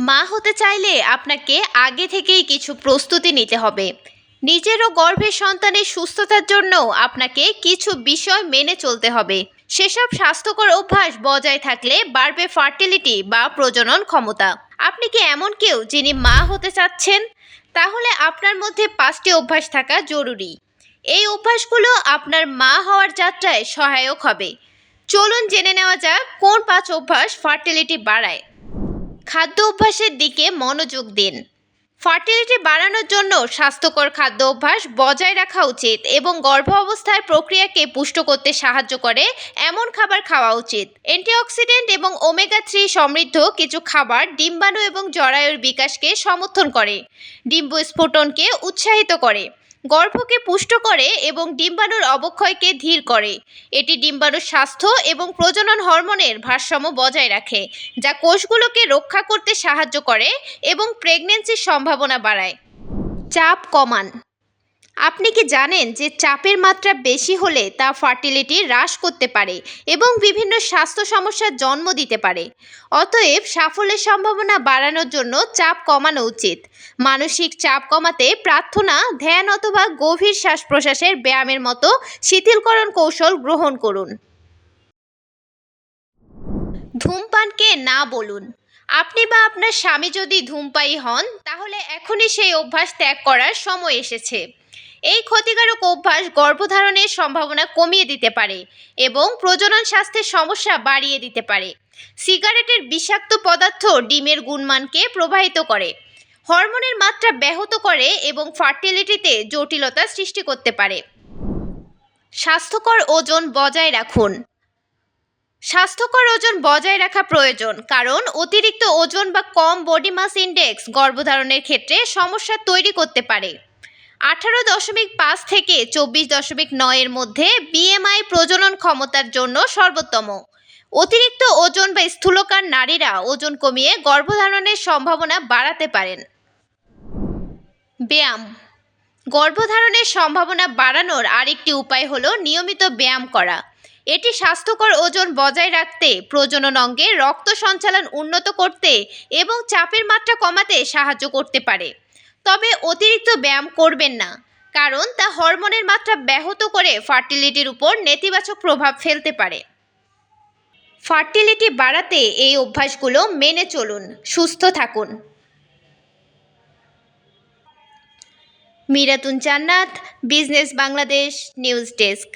মা হতে চাইলে আপনাকে আগে থেকেই কিছু প্রস্তুতি নিতে হবে। নিজেরও গর্ভের সন্তানের সুস্থতার জন্য আপনাকে কিছু বিষয় মেনে চলতে হবে। সেসব স্বাস্থ্যকর অভ্যাস বজায় থাকলে বাড়বে ফার্টিলিটি বা প্রজনন ক্ষমতা। আপনি কি এমন কেউ যিনি মা হতে চাচ্ছেন? তাহলে আপনার মধ্যে 5টি অভ্যাস থাকা জরুরি। এই অভ্যাসগুলো আপনার মা হওয়ার যাত্রায় সহায়ক হবে। চলুন জেনে নেওয়া যাক কোন 5 অভ্যাস ফার্টিলিটি বাড়ায়। খাদ্য অভ্যাসের দিকে মনোযোগ দিন। ফার্টিলিটি বাড়ানোর জন্য স্বাস্থ্যকর খাদ্য অভ্যাস বজায় রাখা উচিত এবং গর্ভ অবস্থার প্রক্রিয়াকে পুষ্ট করতে সাহায্য করে এমন খাবার খাওয়া উচিত। অ্যান্টিঅক্সিডেন্ট এবং ওমেগা-3 সমৃদ্ধ কিছু খাবার ডিম্বাণু এবং জরায়ুর বিকাশকে সমর্থন করে, ডিম্বস্ফোটনকে উৎসাহিত করে, গর্ভকে পুষ্ট করে এবং ডিম্বাণুর অবক্ষয়কে ধীর করে। এটি ডিম্বাণুর স্বাস্থ্য এবং প্রজনন হরমোনের ভারসাম্য বজায় রাখে, যা কোষগুলোকে রক্ষা করতে সাহায্য করে এবং প্রেগন্যান্সির সম্ভাবনা বাড়ায়। চাপ কমান। আপনি কি জানেন যে চাপের মাত্রা বেশি হলে তা ফার্টিলিটি হ্রাস করতে পারে এবং বিভিন্ন স্বাস্থ্য সমস্যার জন্ম দিতে পারে? অতএব সাফল্যের সম্ভাবনা বাড়ানোর জন্য চাপ কমানো উচিত। মানসিক চাপ কমাতে প্রার্থনা, ধ্যান অথবা গভীর শ্বাস প্রশ্বাসের ব্যায়ামের মতো শিথিলকরণ কৌশল গ্রহণ করুন। ধূমপানকে না বলুন। আপনি বা আপনার স্বামী যদি ধূমপায়ী হন, তাহলে এখনই সেই অভ্যাস ত্যাগ করার সময় এসেছে। এই ক্ষতিকারক অভ্যাস গর্ভধারণের সম্ভাবনা কমিয়ে দিতে পারে এবং প্রজনন স্বাস্থ্যের সমস্যা বাড়িয়ে দিতে পারে। সিগারেটের বিষাক্ত পদার্থ ডিমের গুণমানকে প্রভাবিত করে, হরমোনের মাত্রা ব্যাহত করে এবং ফার্টিলিটিতে জটিলতা সৃষ্টি করতে পারে। স্বাস্থ্যকর ওজন বজায় রাখুন। স্বাস্থ্যকর ওজন বজায় রাখা প্রয়োজন, কারণ অতিরিক্ত ওজন বা কম বডি মাস ইনডেক্স গর্ভধারণের ক্ষেত্রে সমস্যা তৈরি করতে পারে। 18.5 থেকে 24.9 এর মধ্যে বিএমআই প্রজনন ক্ষমতার জন্য সর্বোত্তম। অতিরিক্ত ওজন বা স্থূলকায় নারীরা ওজন কমিয়ে গর্ভধারণের সম্ভাবনা বাড়াতে পারেন। ব্যায়াম। গর্ভধারণের সম্ভাবনা বাড়ানোর আরেকটি উপায় হলো নিয়মিত ব্যায়াম করা। এটি স্বাস্থ্যকর ওজন বজায় রাখতে, প্রজনন অঙ্গে রক্ত সঞ্চালন উন্নত করতে এবং চাপের মাত্রা কমাতে সাহায্য করতে পারে। তবে অতিরিক্ত ব্যায়াম করবেন না, কারণ তা হরমোনের মাত্রা ব্যাহত করে ফার্টিলিটির উপর নেতিবাচক প্রভাব ফেলতে পারে। ফার্টিলিটি বাড়াতে এই অভ্যাসগুলো মেনে চলুন। সুস্থ থাকুন। মিরাতুন জান্নাত, বিজনেস বাংলাদেশ নিউজ ডেস্ক।